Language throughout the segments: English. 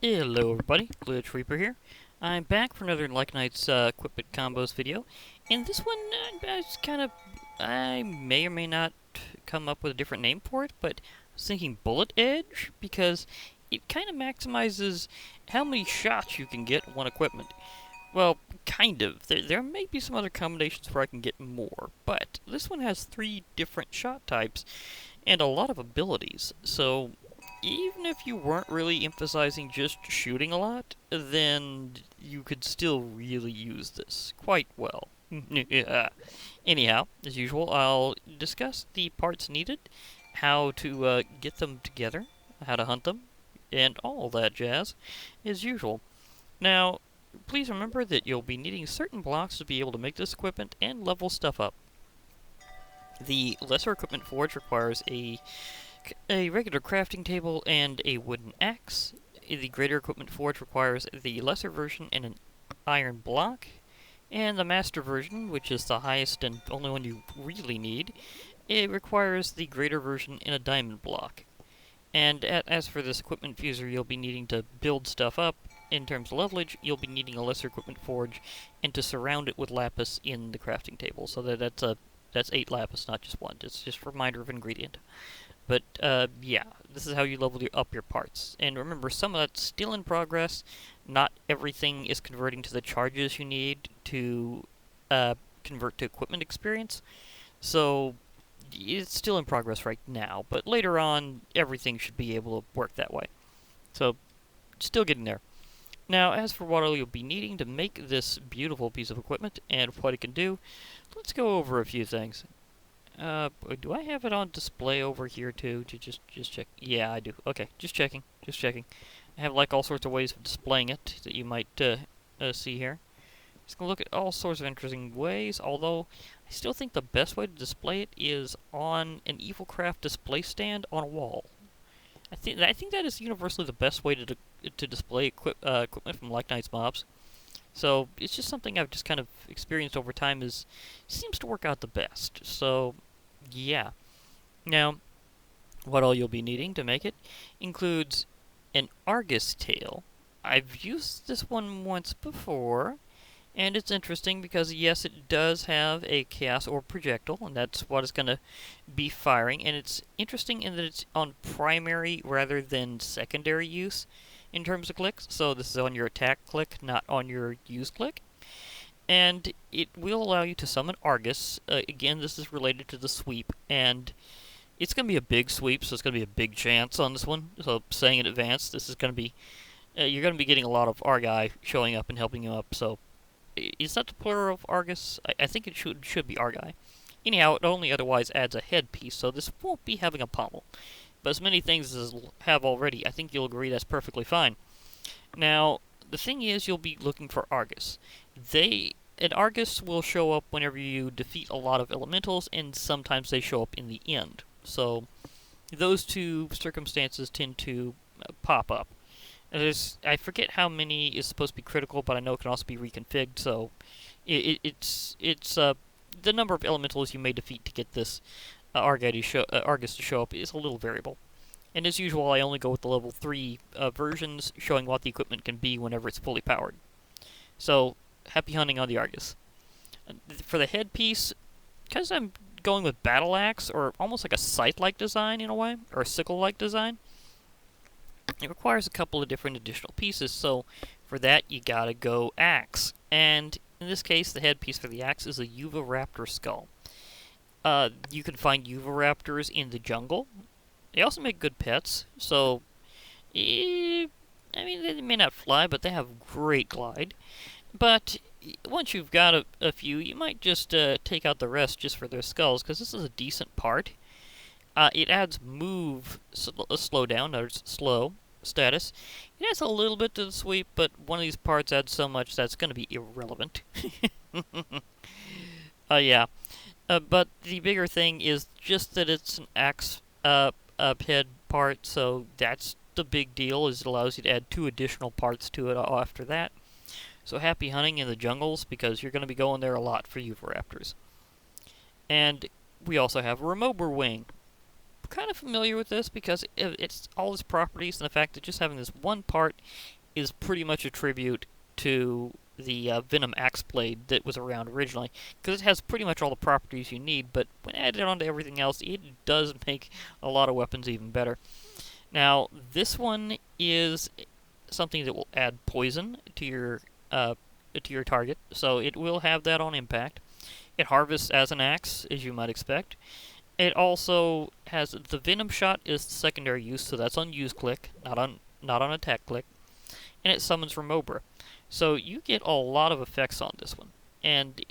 Hello everybody, Bulletedge Reaper here. I'm back for another Lycanites equipment combos video. And this one, I may or may not come up with a different name for it, but I was thinking Bulletedge, because it kind of maximizes how many shots you can get on one equipment. Well, kind of. There may be some other combinations where I can get more, but this one has 3 different shot types and a lot of abilities, so even if you weren't really emphasizing just shooting a lot, then you could still really use this quite well. Anyhow, as usual, I'll discuss the parts needed, how to get them together, how to hunt them, and all that jazz, as usual. Now, please remember that you'll be needing certain blocks to be able to make this equipment and level stuff up. The Lesser Equipment Forge requires a regular crafting table and a wooden axe. The Greater Equipment Forge requires the lesser version and an iron block. And the Master version, which is the highest and only one you really need, it requires the greater version and a diamond block. And as for this equipment fuser, you'll be needing to build stuff up. In terms of levelage, you'll be needing a lesser equipment forge and to surround it with lapis in the crafting table. So that's 8 lapis, not just 1. It's just a reminder of ingredient. But, yeah, this is how you level up your parts. And remember, some of that's still in progress. Not everything is converting to the charges you need to convert to equipment experience. So, it's still in progress right now. But later on, everything should be able to work that way. So, still getting there. Now, as for what you'll be needing to make this beautiful piece of equipment and what it can do, let's go over a few things. Do I have it on display over here too? Just check. Yeah, I do. Okay, just checking. I have like all sorts of ways of displaying it that you might see here. Just gonna look at all sorts of interesting ways. Although I still think the best way to display it is on an EvilCraft display stand on a wall. I think that is universally the best way to display equipment from Lycanites mobs. So it's just something I've just kind of experienced over time seems to work out the best. So yeah. Now, what all you'll be needing to make it includes an Argus tail. I've used this one once before, and it's interesting because yes, it does have a chaos orb projectile, and that's what it's going to be firing. And it's interesting in that it's on primary rather than secondary use in terms of clicks. So this is on your attack click, not on your use click. And it will allow you to summon Argus. Again, this is related to the sweep, and it's going to be a big sweep, so it's going to be a big chance on this one. So saying in advance, this is going to be, you're going to be getting a lot of Argai showing up and helping you up. So is that the plural of Argus? I think it should be Argai. Anyhow, it only otherwise adds a headpiece, so this won't be having a pommel. But as many things as have already, I think you'll agree that's perfectly fine. Now, the thing is, you'll be looking for Argus. An Argus will show up whenever you defeat a lot of elementals, and sometimes they show up in the end. So, those two circumstances tend to pop up. I forget how many is supposed to be critical, but I know it can also be reconfigured, so it's the number of elementals you may defeat to get this Argus to show up is a little variable. And as usual, I only go with the level 3 versions, showing what the equipment can be whenever it's fully powered. So, happy hunting on the Argus. For the headpiece, because I'm going with battle axe, or almost like a scythe-like design in a way, or a sickle-like design, it requires a couple of different additional pieces, so for that you gotta go axe. And in this case, the headpiece for the axe is a Uvaraptor skull. You can find Uvaraptors in the jungle. They also make good pets, so I mean, they may not fly, but they have great glide. But once you've got a few, you might just take out the rest just for their skulls, because this is a decent part. It adds move slowdown, or slow status. It adds a little bit to the sweep, but one of these parts adds so much that's going to be irrelevant. Yeah. But the bigger thing is just that it's an axe head part, so that's the big deal, is it allows you to add 2 additional parts to it after that. So happy hunting in the jungles, because you're going to be going there a lot for Uvaraptors. And we also have a Remover Wing. kind of familiar with this because it's all its properties and the fact that just having this one part is pretty much a tribute to the Venom Axe Blade that was around originally, because it has pretty much all the properties you need, but when added onto everything else, it does make a lot of weapons even better. Now, this one is something that will add poison to your target, so it will have that on impact. It harvests as an axe, as you might expect. It also has the Venom Shot is the secondary use, so that's on use click, not on attack click. And it summons Remobra. So you get a lot of effects on this one. And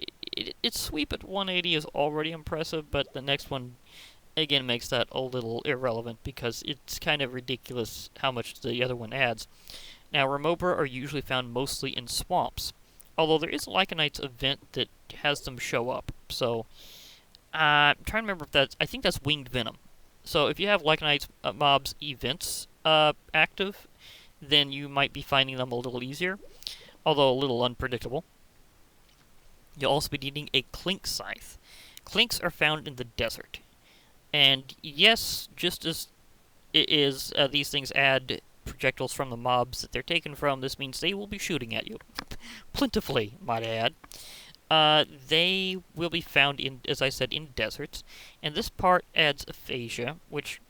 its sweep at 180 is already impressive, but the next one, again, makes that a little irrelevant because it's kind of ridiculous how much the other one adds. Now, Remobra are usually found mostly in swamps, although there is a Lycanites event that has them show up. So, I'm trying to remember if that's... I think that's Winged Venom. So if you have Lycanites mobs events active, then you might be finding them a little easier, although a little unpredictable. You'll also be needing a Clinks scythe. Clinks are found in the desert. And yes, just as it is, these things add projectiles from the mobs that they're taken from, this means they will be shooting at you. Plentifully, might I add. They will be found in, as I said, in deserts. And this part adds aphasia, which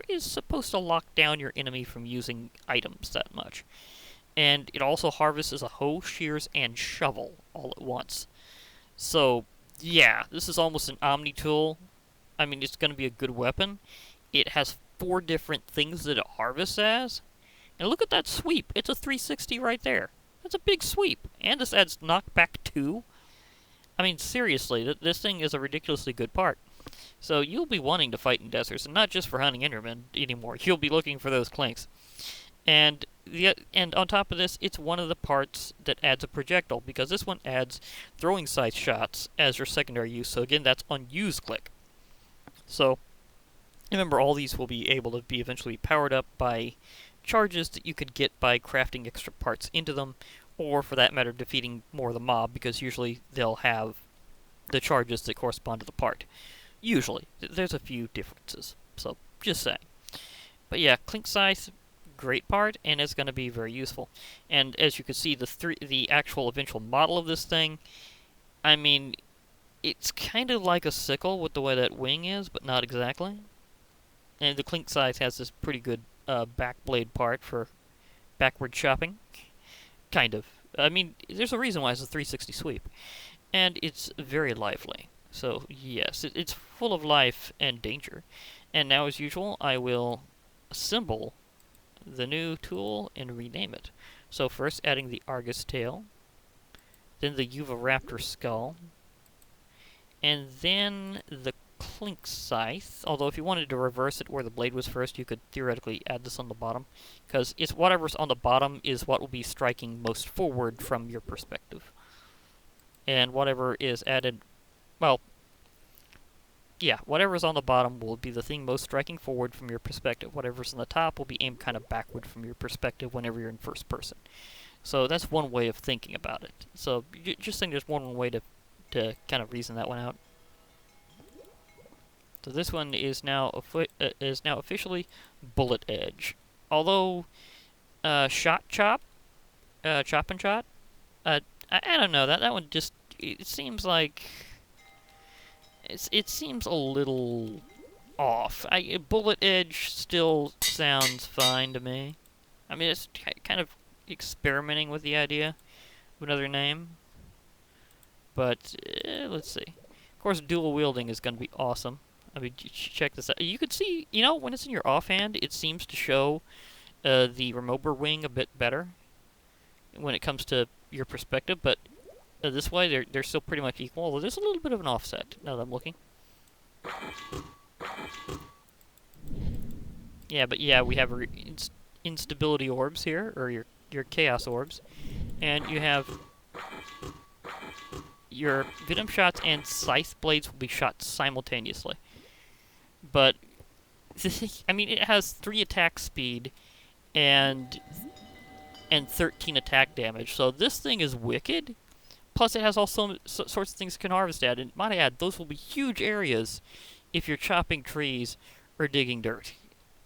is supposed to lock down your enemy from using items that much. And it also harvests a hoe, shears, and shovel all at once. So, yeah, this is almost an Omni tool. I mean, it's going to be a good weapon. It has 4 different things that it harvests as. And look at that sweep. It's a 360 right there. That's a big sweep. And this adds knockback 2. I mean, seriously, this thing is a ridiculously good part. So you'll be wanting to fight in deserts, and not just for hunting Endermen anymore. You'll be looking for those Clinks. And on top of this, it's one of the parts that adds a projectile, because this one adds throwing scythe shots as your secondary use. So again, that's on use click. So remember, all these will be able to be eventually powered up by charges that you could get by crafting extra parts into them, or for that matter, defeating more of the mob, because usually they'll have the charges that correspond to the part. Usually. There's a few differences, so just saying. But yeah, Clink Scythe, great part, and it's going to be very useful. And as you can see, the actual eventual model of this thing, I mean, it's kind of like a sickle with the way that wing is, but not exactly. And the Clink Scythe has this pretty good back blade part for backward chopping. Kind of. I mean, there's a reason why it's a 360 sweep. And it's very lively. So, yes, it's full of life and danger. And now, as usual, I will assemble the new tool and rename it. So first adding the Argus tail, then the Uvaraptor skull, and then the Clink Scythe. Although if you wanted to reverse it where the blade was first, you could theoretically add this on the bottom, because it's whatever's on the bottom is what will be striking most forward from your perspective. And whatever is added, well, yeah, whatever's on the bottom will be the thing most striking forward from your perspective. Whatever's on the top will be aimed kind of backward from your perspective whenever you're in first person. So that's one way of thinking about it. So just think there's one way to kind of reason that one out. So this one is now officially Bulletedge. Although Chop and Shot, I don't know, that one just, it seems like it seems a little off. Bulletedge still sounds fine to me. I mean, it's kind of experimenting with the idea of another name. But let's see. Of course, dual wielding is going to be awesome. I mean, check this out. You can see, you know, when it's in your offhand, it seems to show the Remobra wing a bit better when it comes to your perspective, but this way they're still pretty much equal, although there's a little bit of an offset now that I'm looking. Yeah, but yeah, we have instability orbs here, or your chaos orbs, and you have your venom shots and scythe blades will be shot simultaneously. But I mean, it has 3 attack speed and 13 attack damage, so this thing is wicked. Plus, it has all sorts of things it can harvest at, and might I add, those will be huge areas if you're chopping trees or digging dirt.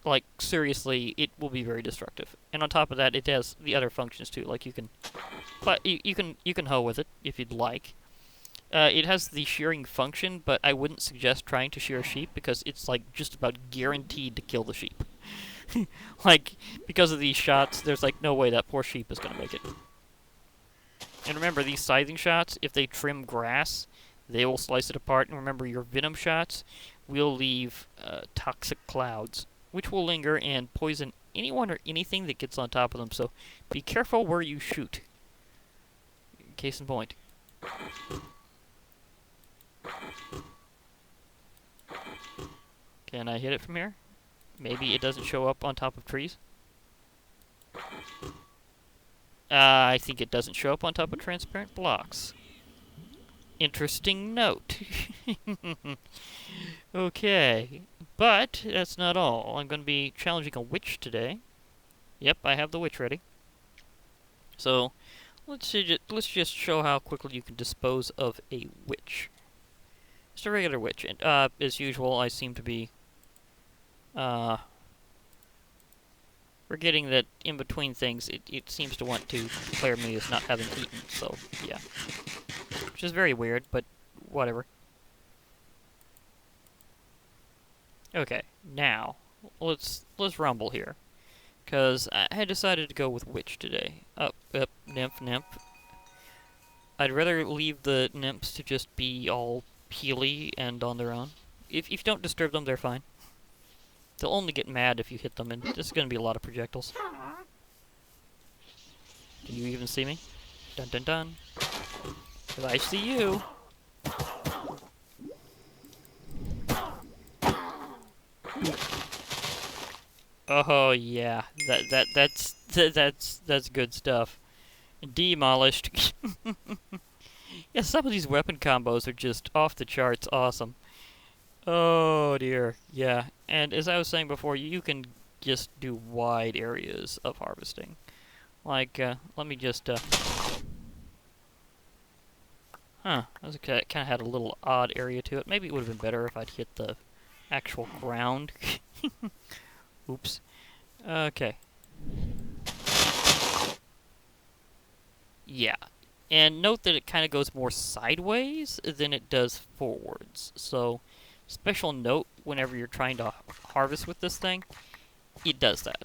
Like, seriously, it will be very destructive. And on top of that, it has the other functions too. Like, you can hoe with it if you'd like. It has the shearing function, but I wouldn't suggest trying to shear a sheep because it's like just about guaranteed to kill the sheep. Like, because of these shots, there's like no way that poor sheep is gonna make it. And remember, these scything shots, if they trim grass, they will slice it apart. And remember, your venom shots will leave toxic clouds, which will linger and poison anyone or anything that gets on top of them. So be careful where you shoot. Case in point. Can I hit it from here? Maybe it doesn't show up on top of trees. I think it doesn't show up on top of transparent blocks. Interesting note. Okay, but that's not all. I'm going to be challenging a witch today. Yep, I have the witch ready. So, let's just show how quickly you can dispose of a witch. Just a regular witch. And, as usual, I seem to be, forgetting that in between things, it seems to want to declare me as not having eaten, so, yeah. Which is very weird, but whatever. Okay, now, let's rumble here. Because I had decided to go with witch today. Up, nymph. I'd rather leave the nymphs to just be all peely and on their own. If you don't disturb them, they're fine. They'll only get mad if you hit them, and this is going to be a lot of projectiles. Can you even see me? Dun dun dun. 'Cause I see you. Oh yeah, that's good stuff. Demolished. Yeah, some of these weapon combos are just off the charts awesome. Oh dear, yeah. And as I was saying before, you can just do wide areas of harvesting. Like, let me just, Huh, that kind of had a little odd area to it. Maybe it would have been better if I'd hit the actual ground. Oops. Okay. Yeah. And note that it kind of goes more sideways than it does forwards. So, special note whenever you're trying to harvest with this thing, it does that.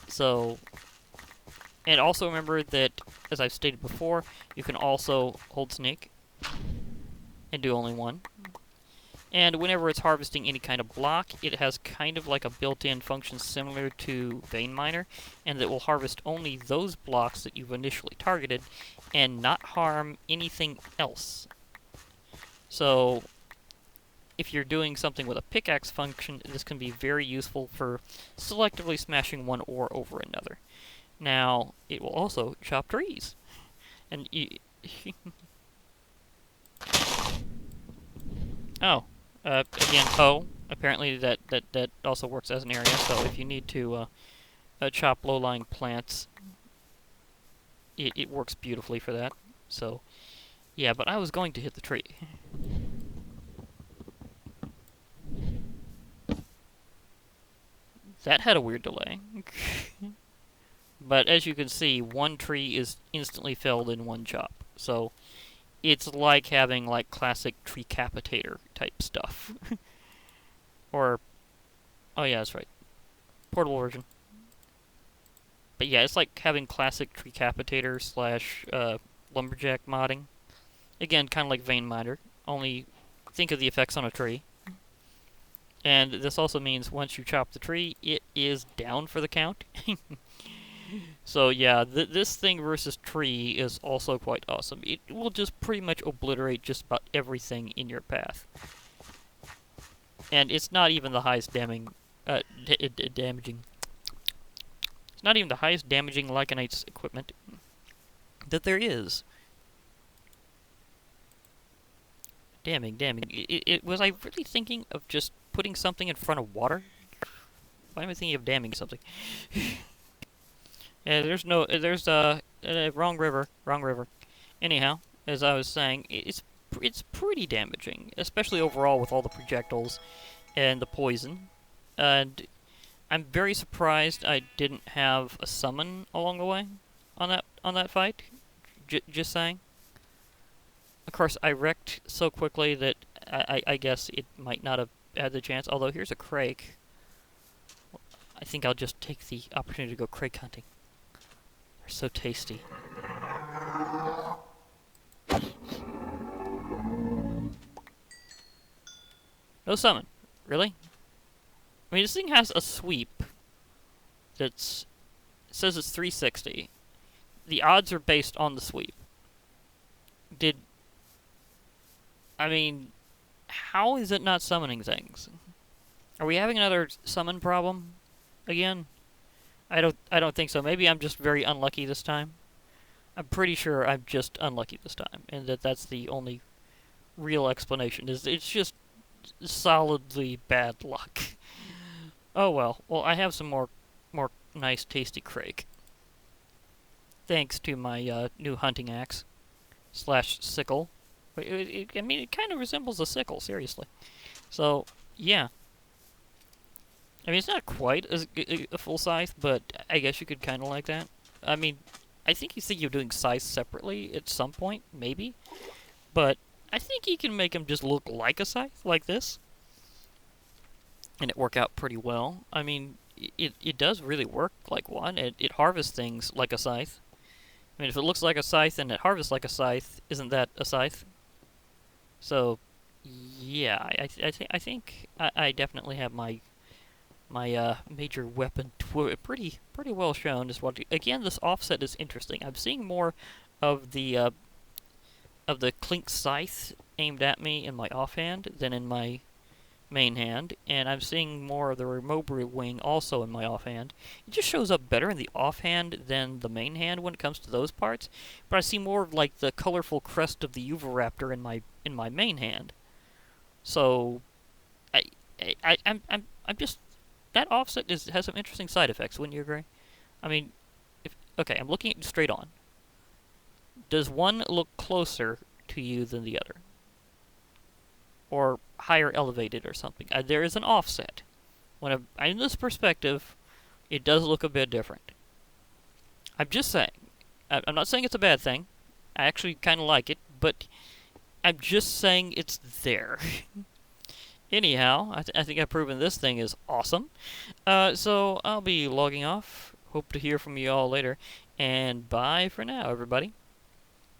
So, and also remember that, as I've stated before, you can also hold snake and do only one. And whenever it's harvesting any kind of block, it has kind of like a built-in function similar to Vein Miner, and that will harvest only those blocks that you've initially targeted and not harm anything else. So, if you're doing something with a pickaxe function, this can be very useful for selectively smashing one ore over another. Now, it will also chop trees. And oh. Again, hoe. Apparently that also works as an area, so if you need to chop low-lying plants, it works beautifully for that. So, yeah, but I was going to hit the tree. That had a weird delay. But as you can see, one tree is instantly felled in one chop. So, it's like having, like, classic tree-capitator type stuff. Or, oh yeah, that's right. Portable version. But yeah, it's like having classic tree-capitator slash lumberjack modding. Again, kind of like Vein Miner, only think of the effects on a tree. And this also means once you chop the tree, it is down for the count. So yeah, this thing versus tree is also quite awesome. It will just pretty much obliterate just about everything in your path. And it's not even the highest damaging... damaging... It's not even the highest damaging Lycanites equipment that there is. Damning. Was I really thinking of just putting something in front of water? Why am I thinking of damming something? Yeah, wrong river. Anyhow, as I was saying, it's it's pretty damaging, especially overall with all the projectiles and the poison. And I'm very surprised I didn't have a summon along the way on that fight. Just saying. Of course, I wrecked so quickly that I guess it might not have had the chance. Although here's a crake. I think I'll just take the opportunity to go crake hunting. They're so tasty. No summon. Really? I mean, this thing has a sweep that's... It says it's 360. The odds are based on the sweep. I mean, how is it not summoning things? Are we having another summon problem again? I don't think so. Maybe I'm just very unlucky this time. I'm pretty sure I'm just unlucky this time, and that's the only real explanation. It's just solidly bad luck. Oh well. Well, I have some more nice tasty crake. Thanks to my new hunting axe / sickle. I mean, it kind of resembles a sickle, seriously. So, yeah. I mean, it's not quite a full scythe, but I guess you could kind of like that. I mean, I think you think you're doing scythes separately at some point, maybe. But I think you can make them just look like a scythe, like this. And it work out pretty well. I mean, it does really work like one. It harvests things like a scythe. I mean, if it looks like a scythe and it harvests like a scythe, isn't that a scythe? So, yeah, I think I definitely have my major weapon pretty well shown. Just again, this offset is interesting. I'm seeing more of the Clinks scythe aimed at me in my offhand than in my main hand, and I'm seeing more of the Remobru wing also in my offhand. It just shows up better in the offhand than the main hand when it comes to those parts, but I see more of like the colorful crest of the Uvaraptor in my main hand. So I'm just that offset has some interesting side effects, wouldn't you agree? I mean, okay, I'm looking at you straight on. Does one look closer to you than the other? Or higher elevated or something? There is an offset. When in this perspective, it does look a bit different. I'm just saying. I'm not saying it's a bad thing. I actually kind of like it, but I'm just saying it's there. Anyhow, I think I've proven this thing is awesome. So I'll be logging off. Hope to hear from you all later. And bye for now, everybody.